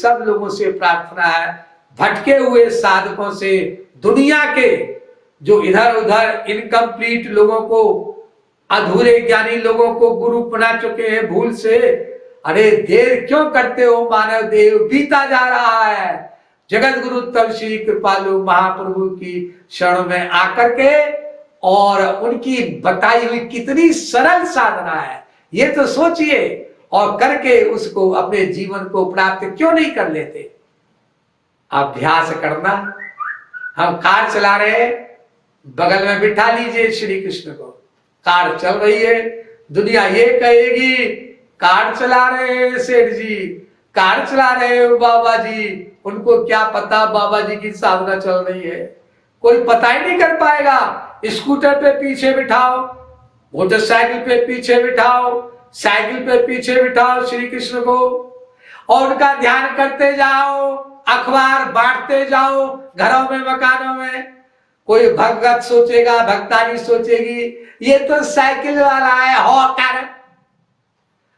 सब लोगों से प्रार्थना है, भटके हुए साधकों से, दुनिया के जो इधर उधर इनकम्प्लीट लोगों को, अधूरे ज्ञानी लोगों को गुरु बना चुके हैं भूल से, अरे देर क्यों करते हो मानव देव, बीता जा रहा है। जगत गुरु तब श्री कृपालु महाप्रभु की शरण में आकर के, और उनकी बताई हुई कितनी सरल साधना है ये तो सोचिए, और करके उसको अपने जीवन को प्राप्त क्यों नहीं कर लेते। अभ्यास करना। हम कार चला रहे हैं, बगल में बिठा लीजिए श्री कृष्ण को, कार चल रही है, दुनिया ये कहेगी कार चला रहे हैं सेठ जी, कार चला रहे हो बाबा जी, उनको क्या पता बाबा जी की साधना चल रही है, कोई पता ही नहीं कर पाएगा। स्कूटर पे पीछे बिठाओ, मोटरसाइकिल पे पीछे बिठाओ, साइकिल पे पीछे बिठाओ श्री कृष्ण को, और उनका ध्यान करते जाओ, अखबार बांटते जाओ घरों में मकानों में। कोई भगत सोचेगा, भक्तानी सोचेगी ये तो साइकिल वाला है, हॉकर,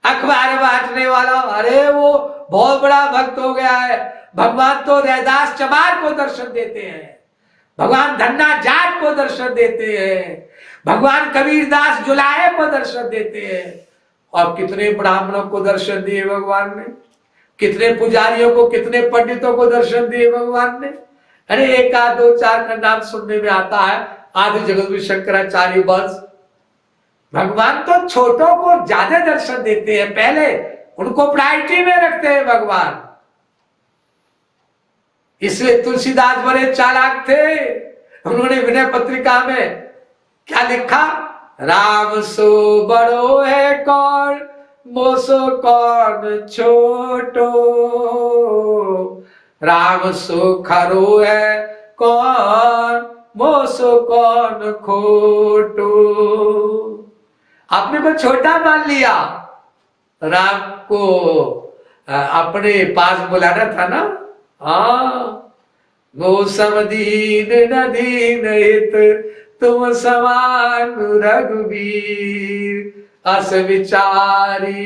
अखबार बांटने वाला, अरे वो बहुत बड़ा भक्त हो गया है। भगवान तो रैदास चमार को दर्शन देते हैं, भगवान धन्ना जाट को दर्शन देते हैं, भगवान कबीरदास जुलाहे को दर्शन देते हैं, और कितने ब्राह्मणों को दर्शन दिए भगवान ने, कितने पुजारियों को, कितने पंडितों को दर्शन दिए भगवान ने। अरे एक आध दो चार का नाम सुनने में आता है, आदि जगत गुरु शंकराचार्य बस। भगवान तो छोटों को ज्यादा दर्शन देते हैं, पहले उनको प्रायोरिटी में रखते हैं भगवान। इसलिए तुलसीदास बड़े चालाक थे, उन्होंने विनय पत्रिका में क्या लिखा, राम सो बड़ो है कौन, मोसो कौन छोटो, राम सो खरो है कौन, मोसो कौन खोटो। आपने को छोटा मान लिया, राम को अपने पास बुलाना था ना। गो समदीन नदीन हित तुम समान रघुवीर, अस विचारी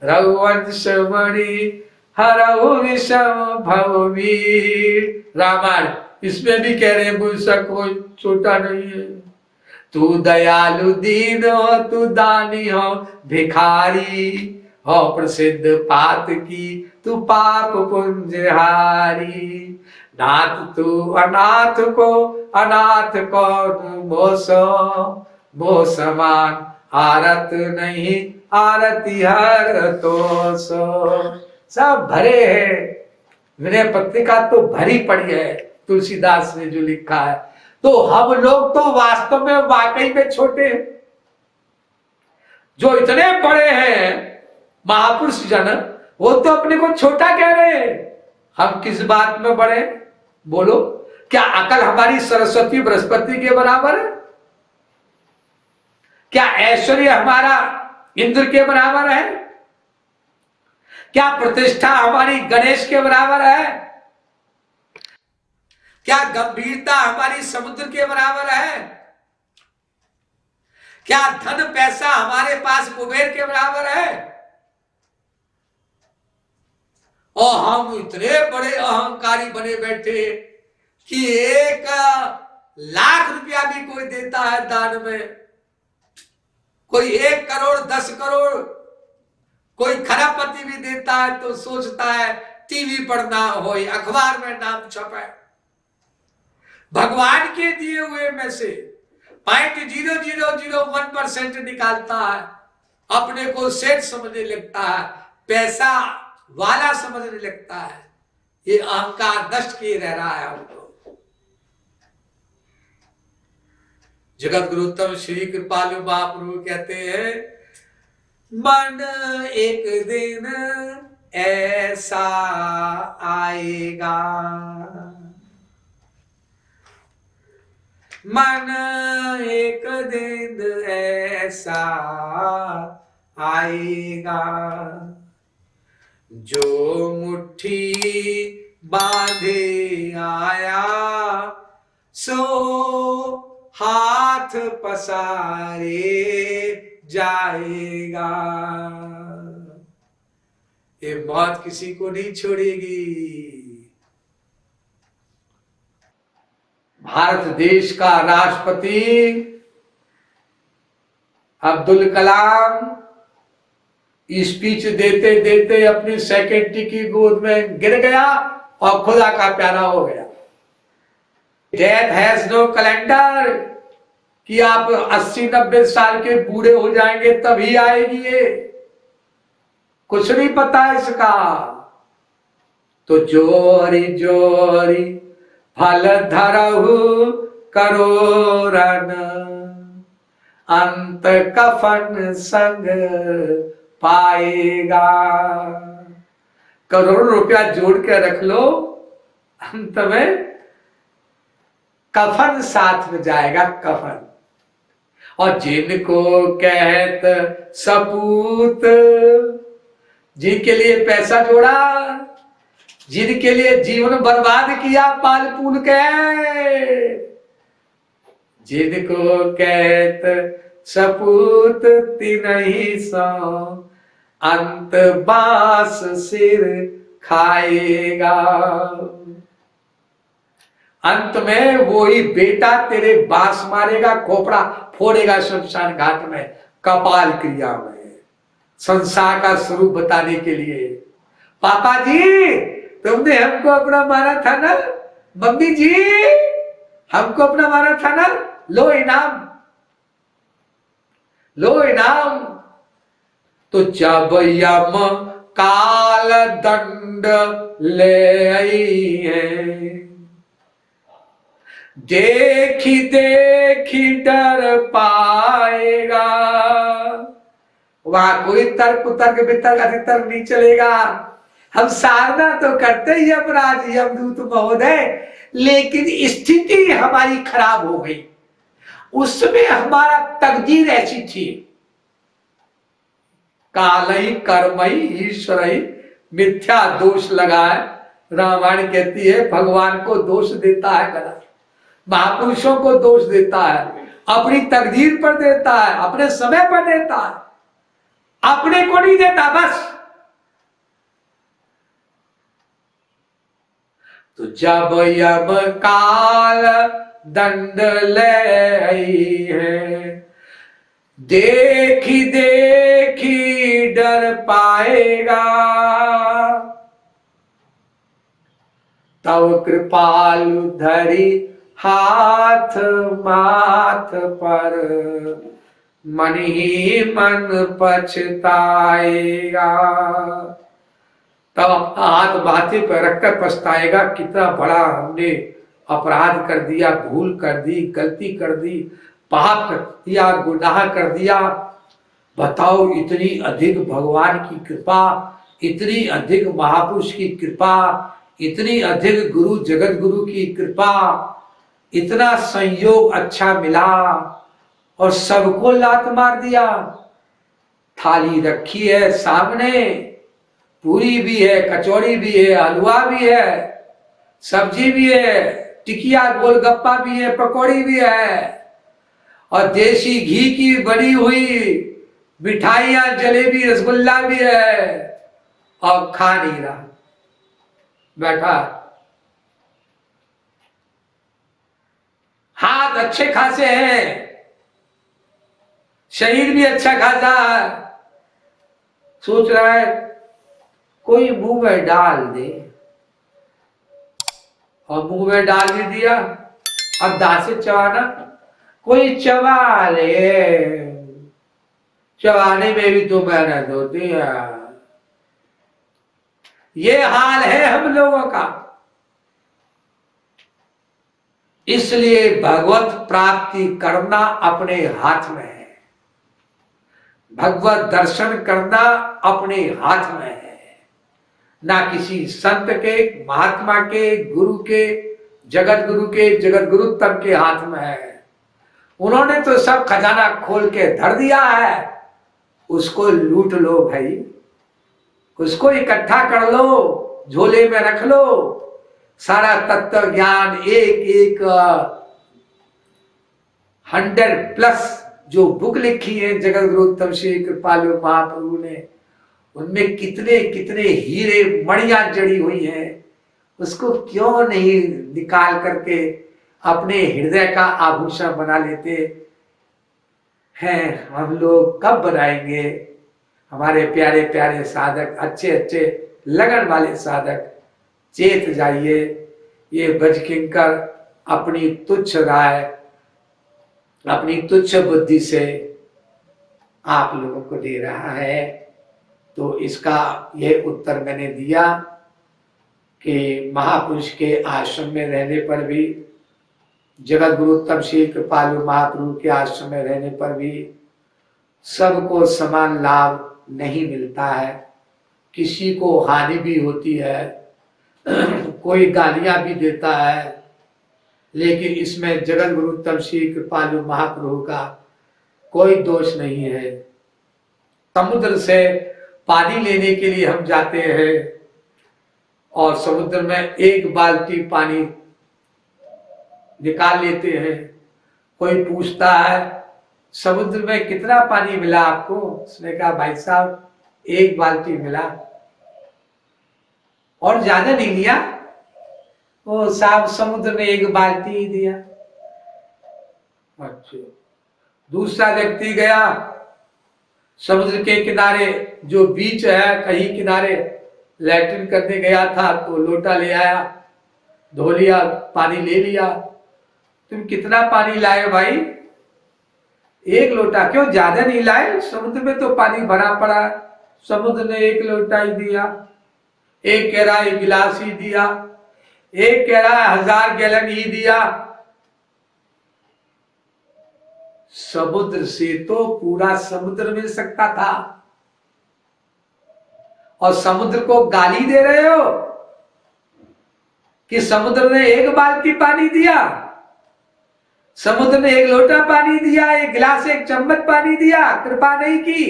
रघुवंश मणि हरहु विषम भववीर। रामायण इसमें भी कह रहे हैं मुझसे कोई छोटा नहीं है, तू दयालु दीन हो, तू दानी हो भिखारी हो, प्रसिद्ध पात की तू पाप पुंजहारी, नाथ तू अनाथ को अनाथ कौन मोसो, मो समान आरत नहीं आरती हर तो सो। सब भरे हैं, विनय पत्रिका तो भरी पड़ी है तुलसीदास ने जो लिखा है। तो हम लोग तो वास्तव में वाकई में छोटे हैं, जो इतने बड़े हैं महापुरुष जन, वो तो अपने को छोटा कह रहे हैं। हम किस बात में बड़े बोलो? क्या अकल हमारी सरस्वती बृहस्पति के बराबर है? क्या ऐश्वर्य हमारा इंद्र के बराबर है? क्या प्रतिष्ठा हमारी गणेश के बराबर है? क्या गंभीरता हमारी समुद्र के बराबर है? क्या धन पैसा हमारे पास कुबेर के बराबर है? और हम इतने बड़े अहंकारी बने बैठे कि 1,00,000 रुपया भी कोई देता है दान में, कोई 1 करोड़ 10 करोड़, कोई खरापति भी देता है तो सोचता है टीवी पर नाम हो, अखबार में नाम छपे। भगवान के दिए हुए में से 0.0001% निकालता है, अपने को सेठ समझने लगता है, पैसा वाला समझने लगता है। ये अहंकार नष्ट किए रह रहा है हमको। जगत गुरुत्तम श्री कृपालु महाप्रभु कहते हैं, मन एक दिन ऐसा आएगा, मन एक दिन ऐसा आएगा, जो मुट्ठी बांधे आया सो हाथ पसारे जाएगा। ये मौत किसी को नहीं छोड़ेगी। भारत देश का राष्ट्रपति अब्दुल कलाम स्पीच देते देते अपनी सेक्रेटरी की गोद में गिर गया और खुदा का प्यारा हो गया। डेथ हैज नो कैलेंडर कि आप 80-90 साल के बूढ़े हो जाएंगे तभी आएगी, ये कुछ नहीं पता इसका। तो जोरी जोरी फल धरहु करोरन, अंत कफन संग पाएगा। करोड़ों रुपया जोड़ के रख लो, अंत में कफन साथ में जाएगा, कफन। और जिनको कहत सपूत, जिनके लिए पैसा जोड़ा, जिनके लिए जीवन बर्बाद किया पाल पूल के, जिनको कहत सपूत तिनहि सो अंत बास सिर खाएगा। अंत में वही बेटा तेरे बांस मारेगा, खोपड़ा फोड़ेगा शमशान घाट में, कपाल क्रिया में, संसार का स्वरूप बताने के लिए। पापा जी तुमने हमको अपना मारा था ना, मम्मी जी हमको अपना मारा था ना, लो इनाम, लो इनाम। तो जब यम काल दंड ले आई है, देखी देखी डर पाएगा। वहां कोई तर्क तर्क वितर्क अधितर्क नहीं चलेगा। हम साधना तो करते ही अपराध यमदूत महोदय, लेकिन स्थिति हमारी खराब हो गई, उसमें हमारा तकदीर ऐसी थी। कालई कर्मई ईश्वरई मिथ्या दोष लगाए। रामायण कहती है भगवान को दोष देता है गधा, महापुरुषों को दोष देता है, अपनी तकदीर पर देता है, अपने समय पर देता है, अपने को नहीं देता बस। तो जब यम काल दंड ले आई है, देखी देखी डर पाएगा। तब कृपालु धरी हाथ माथ पर, मन ही मन पछताएगा। तब अपना हाथ माथे पर रखकर पछताएगा, कितना बड़ा हमने अपराध कर दिया, भूल कर दी, गलती कर दी, पाप कर दिया, गुनाह कर दिया। बताओ, इतनी अधिक भगवान की कृपा, इतनी अधिक महापुरुष की कृपा, इतनी अधिक गुरु जगत गुरु की कृपा, इतना संयोग अच्छा मिला और सबको लात मार दिया। थाली रखी है सामने, पूरी भी है, कचौड़ी भी है, हलवा भी है, सब्जी भी है, टिकिया गोलगप्पा भी है, पकौड़ी भी है, और देसी घी की बनी हुई मिठाइयां, जलेबी, रसगुल्ला भी है, और खा नहीं रहा, बैठा। हाथ अच्छे खासे हैं, शरीर भी अच्छा खासा है, सोच रहा है कोई मुंह में डाल दे, और मुंह में डाल भी दिया। अब दांत से चबाना, कोई चबा ले, चबाने में भी तो मेहनत होती है। ये हाल है हम लोगों का। इसलिए भगवत प्राप्ति करना अपने हाथ में है, भगवत दर्शन करना अपने हाथ में है, ना किसी संत के, महात्मा के, गुरु के, जगत गुरु तक के हाथ में है। उन्होंने तो सब खजाना खोल के धर दिया है, उसको लूट लो भाई, उसको इकट्ठा कर लो, झोले में रख लो। सारा तत्व ज्ञान एक एक 100+ जो बुक लिखी है जगत गुरु उत्तम श्री कृपालु महाप्रभु ने, उनमें कितने कितने हीरे मणियां जड़ी हुई हैं, उसको क्यों नहीं निकाल करके अपने हृदय का आभूषण बना लेते हैं। हम लोग कब बनाएंगे? हमारे प्यारे प्यारे साधक, अच्छे अच्छे लगन वाले साधक, चेत जाइए। ये बजकिंकर अपनी तुच्छ राय, अपनी तुच्छ बुद्धि से आप लोगों को दे रहा है। तो इसका यह उत्तर मैंने दिया कि महापुरुष के आश्रम में रहने पर भी, जगत गुरु तब श्री कृपालु महाप्रभु के आश्रम में रहने पर भी सबको समान लाभ नहीं मिलता है। किसी को हानि भी होती है, कोई गालियां भी देता है, लेकिन इसमें जगत गुरु तब श्री कृपालु महाप्रभु का कोई दोष नहीं है। समुद्र से पानी लेने के लिए हम जाते हैं और समुद्र में एक बाल्टी पानी निकाल लेते हैं। कोई पूछता है समुद्र में कितना पानी मिला आपको? उसने कहा भाई साहब एक बाल्टी मिला और ज्यादा नहीं लिया। वो साहब समुद्र ने एक बाल्टी ही दिया। अच्छा, दूसरा व्यक्ति गया समुद्र के किनारे, जो बीच है कहीं किनारे, लैट्रिन करने गया था तो लोटा ले आया, धो लिया, पानी ले लिया। तुम कितना पानी लाए भाई? एक लोटा। क्यों ज्यादा नहीं लाए? समुद्र में तो पानी भरा पड़ा। समुद्र ने एक लोटा ही दिया। एक कह रहा है गिलास ही दिया, एक कह रहा है 1000 गैलन ही दिया। समुद्र से तो पूरा समुद्र मिल सकता था और समुद्र को गाली दे रहे हो कि समुद्र ने एक बाल्टी पानी दिया, समुद्र ने एक लोटा पानी दिया, एक गिलास एक चम्मच पानी दिया, कृपा नहीं की।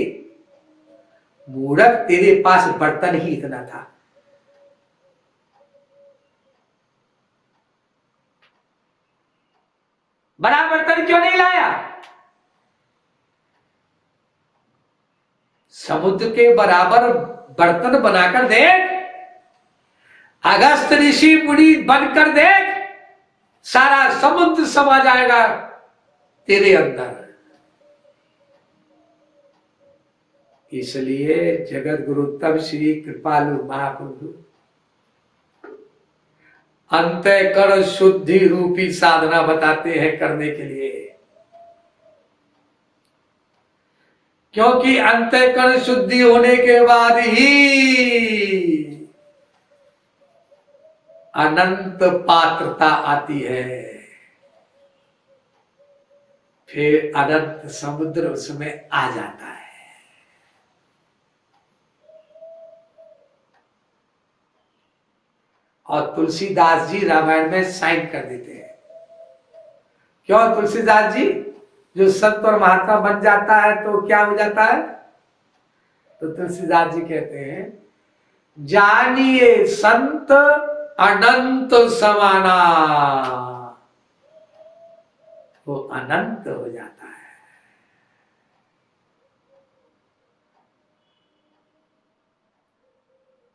मूर्ख, तेरे पास बर्तन ही इतना था। बड़ा बर्तन क्यों नहीं लाया? समुद्र के बराबर बर्तन बनाकर देख, अगस्त ऋषि मुनि बनकर देख, सारा समुद्र समा जाएगा तेरे अंदर। इसलिए जगत गुरु तब श्री कृपालु महाप्रभु अंतःकरण शुद्धि रूपी साधना बताते हैं करने के लिए, क्योंकि अंतःकरण शुद्धि होने के बाद ही अनंत पात्रता आती है। फिर अनंत समुद्र उसमें आ जाता है। और तुलसीदास जी रामायण में साइन कर देते हैं। क्यों? तुलसीदास जी जो संत और महात्मा बन जाता है तो क्या हो जाता है? तो तुलसीदास जी कहते हैं, जानिए संत अनंत समाना, वो अनंत हो जाता है।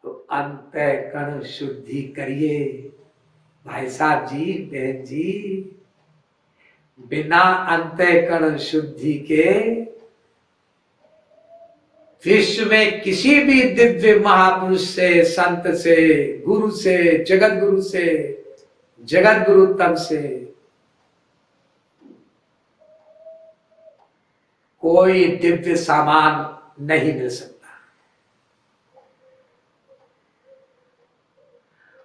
तो अंतःकरण शुद्धि करिए भाई साहब जी, बहन जी। बिना अंतःकरण शुद्धि के विश्व में किसी भी दिव्य महापुरुष से, संत से, गुरु से, जगत गुरु से, जगत गुरु तब से कोई दिव्य सामान नहीं मिल सकता।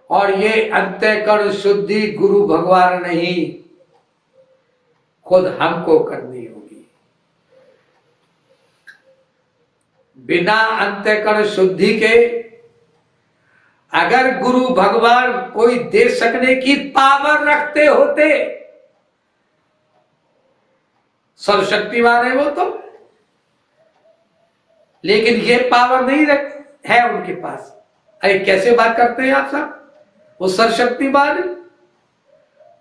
और ये अंतःकरण शुद्धि गुरु भगवान नहीं, खुद हमको करनी होगी। बिना अंतःकरण शुद्धि के अगर गुरु भगवान कोई दे सकने की पावर रखते होते, सर्वशक्तिमान है वो तो, लेकिन ये पावर नहीं है उनके पास। अरे कैसे बात करते हैं आप सब? वो सर्वशक्तिमान है,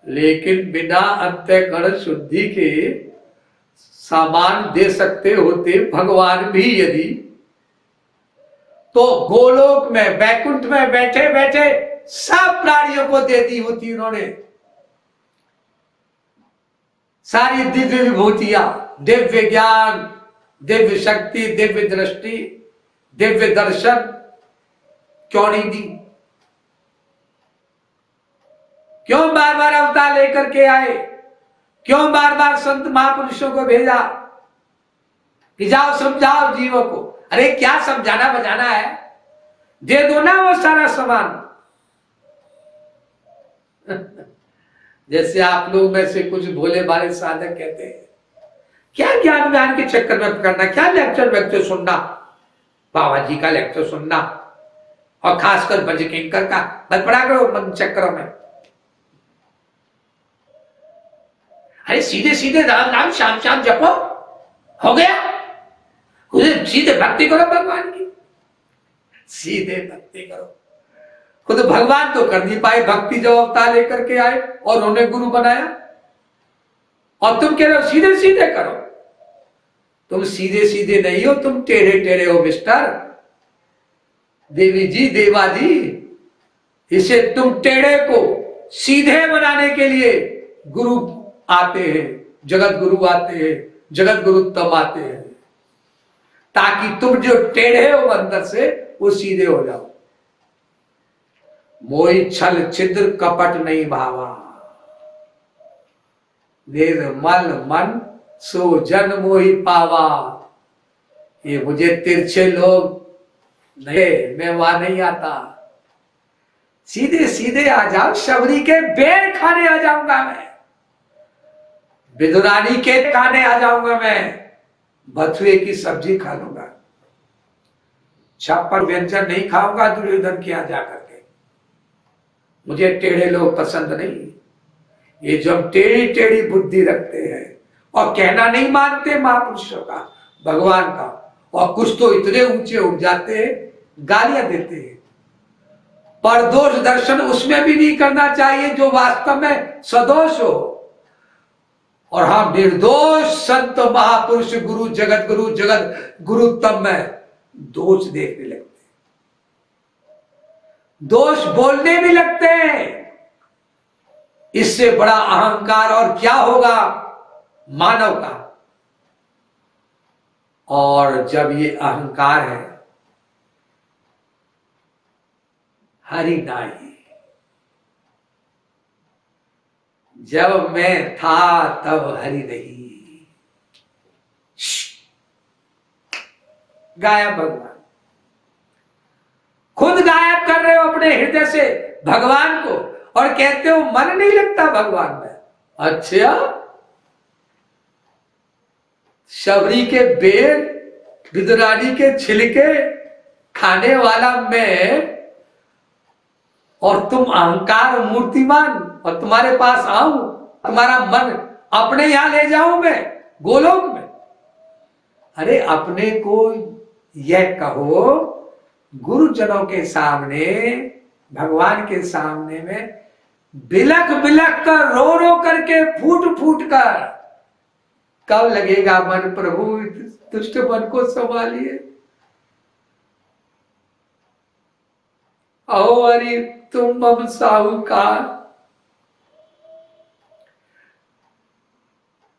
लेकिन बिना अंतःकरण शुद्धि के सामान दे सकते होते भगवान भी यदि, तो गोलोक में वैकुंठ में बैठे बैठे सब प्राणियों को दे दी होती उन्होंने, सारी दिव्य विभूतियां, दिव्य ज्ञान, दिव्य शक्ति, दिव्य दृष्टि, दिव्य दर्शन, क्यों नहीं दी? क्यों बार बार अवतार लेकर के आए? क्यों बार बार संत महापुरुषों को भेजा कि जाओ समझाओ जीवों को? अरे क्या समझाना बजाना है, दे दो ना वो सारा सामान। जैसे आप लोग में से कुछ भोले भाले साधक कहते हैं, क्या ज्ञान व्यान के चक्कर में करना, क्या लेक्चर सुनना, बाबा जी का लेक्चर सुनना, और खासकर ब्रज किंकर का बस पढ़ा करो मन चक्करों में। अरे सीधे सीधे राम नाम श्याम श्याम जपो, हो गया। खुद सीधे भक्ति करो भगवान की, सीधे भक्ति करो। खुद भगवान तो कर नहीं पाए भक्ति, जो अवतार लेकर के आए और उन्हें गुरु बनाया, और तुम कह रहे हो सीधे सीधे करो। तुम सीधे सीधे नहीं हो, तुम टेढ़े टेढ़े हो मिस्टर। देवी जी, देवा जी, इसे तुम टेढ़े को सीधे बनाने के लिए गुरु आते हैं, जगत गुरु आते हैं, जगत गुरुत्तम आते हैं, ताकि तुम जो टेढ़े हो अंदर से वो सीधे हो जाओ। मोहि छल छिद्र कपट नहीं भावा, निर्मल मन सो जन मोहि पावा। ये मुझे तिरछे लोग नहीं, मैं वहां नहीं आता, सीधे सीधे आ जाओ। शबरी के बेर खाने आ जाऊंगा मैं, विदुरानी के खाने आ जाऊंगा मैं, बथुए की सब्जी खा लूंगा, छप्पन व्यंजन नहीं खाऊंगा दुर्योधन के यहां जाकर के। मुझे टेढ़े लोग पसंद नहीं, ये जो हम टेढ़ी टेढ़ी बुद्धि रखते हैं और कहना नहीं मानते महापुरुषों का, भगवान का, और कुछ तो इतने ऊंचे उठ जाते हैं, गालियां देते हैं। पर दोष दर्शन उसमें भी नहीं करना चाहिए जो वास्तव में सदोष हो। और हम निर्दोष संत महापुरुष गुरु जगत गुरुत्तम में दोष देखने लगते हैं, दोष बोलने भी लगते हैं। इससे बड़ा अहंकार और क्या होगा मानव का। और जब ये अहंकार है, हरि नाही, जब मैं था तब हरि नहीं, गायब भगवान, खुद गायब कर रहे हो अपने हृदय से भगवान को, और कहते हो मन नहीं लगता भगवान में। अच्छा, शबरी के बेर, विदुरानी के छिलके खाने वाला मैं, और तुम अहंकार मूर्तिमान, और तुम्हारे पास आऊं, तुम्हारा मन अपने यहां ले जाऊं मैं गोलोक में। अरे अपने को यह कहो गुरुजनों के सामने, भगवान के सामने में बिलख बिलख कर, रो रो करके, फूट फूट कर, कब लगेगा मन प्रभु दुष्ट मन को संभालिए। अहो हरि तुम मम साहूकार,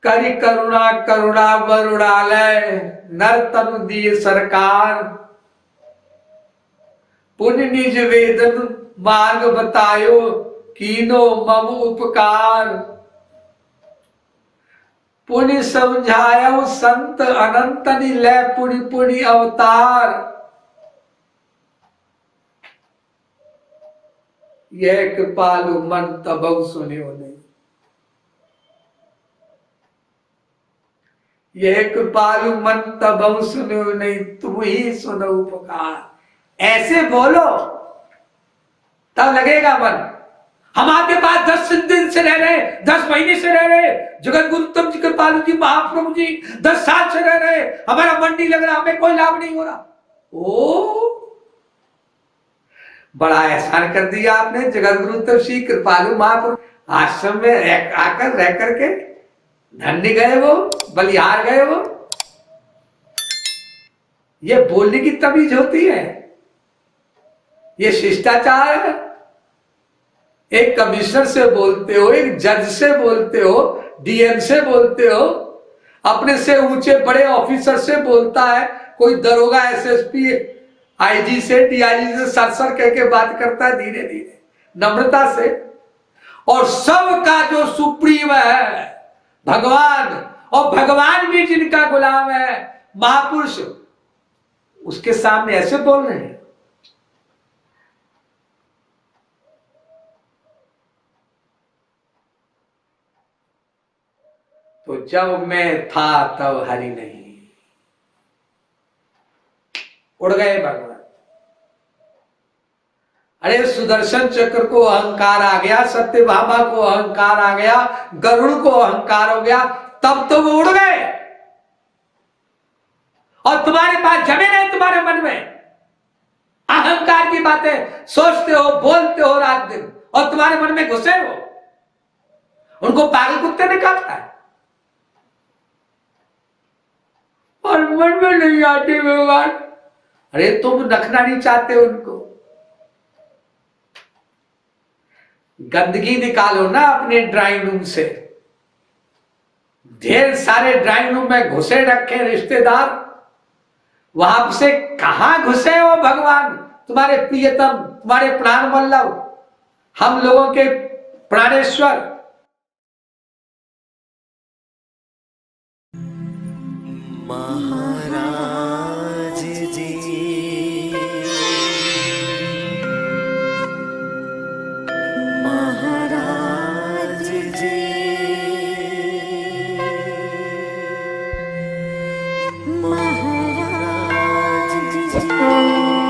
करि करुणा करुणा वरुणालय, नर तनु दिए सरकार, पुण्य निज वेदन मार्ग बतायो, कीनो मम उपकार, पुण्य समझायो संत अनंत निलय, पुण्य पुण्य अवतार। यह कृपालु मन तब सुनियो नहीं, यह कृपालु मन तब सुनियो नहीं, तुम ही सुनो उपकार। ऐसे बोलो तब लगेगा मन। हम आपके पास 10 दिन से रह रहे, 10 महीने से रह रहे, जगत गुरुत्तम जी, कृपालु जी, महाप्रभु जी 10 साल से रह रहे, हमारा मन नहीं लग रहा, हमें कोई लाभ नहीं हो रहा। ओ बड़ा एहसान कर दिया आपने, जगत गुरुत्तम श्री कृपालु महाप्रभु आश्रम में आकर रह करके धन्य गए वो, बलिहार गए वो। ये बोलने की तमीज होती है। ये शिष्टाचार है? एक कमिश्नर से बोलते हो, एक जज से बोलते हो, डीएम से बोलते हो, अपने से ऊंचे बड़े ऑफिसर से बोलता है, कोई दरोगा, एसएसपी, आईजी से, डीआईजी से सर सर कह के बात करता है, धीरे धीरे नम्रता से। और सबका जो सुप्रीम है भगवान, और भगवान भी जिनका गुलाम है, महापुरुष, उसके सामने ऐसे बोल रहे हैं। तो जब मैं था तब हरि नहीं, उड़ गए भगवान। अरे सुदर्शन चक्र को अहंकार आ गया, सत्यभामा को अहंकार आ गया, गरुड़ को अहंकार हो गया, तब तो वो उड़ गए। और तुम्हारे पास जमीन है, तुम्हारे मन में अहंकार की बातें सोचते हो, बोलते हो रात दिन, और तुम्हारे मन में घुसे हो। उनको पागल कुत्ते ने काटा है, और मन में नहीं आते भगवान। अरे तुम रखना नहीं चाहते उनको। गंदगी निकालो ना अपने ड्राइंग रूम से। ढेर सारे ड्राइंग रूम में घुसे रखे रिश्तेदार, वहां से कहां घुसे हो भगवान? तुम्हारे प्रियतम, तुम्हारे प्राण वल्लभ, हम लोगों के प्राणेश्वर। महाराज जी, महाराज जी, महाराज जी।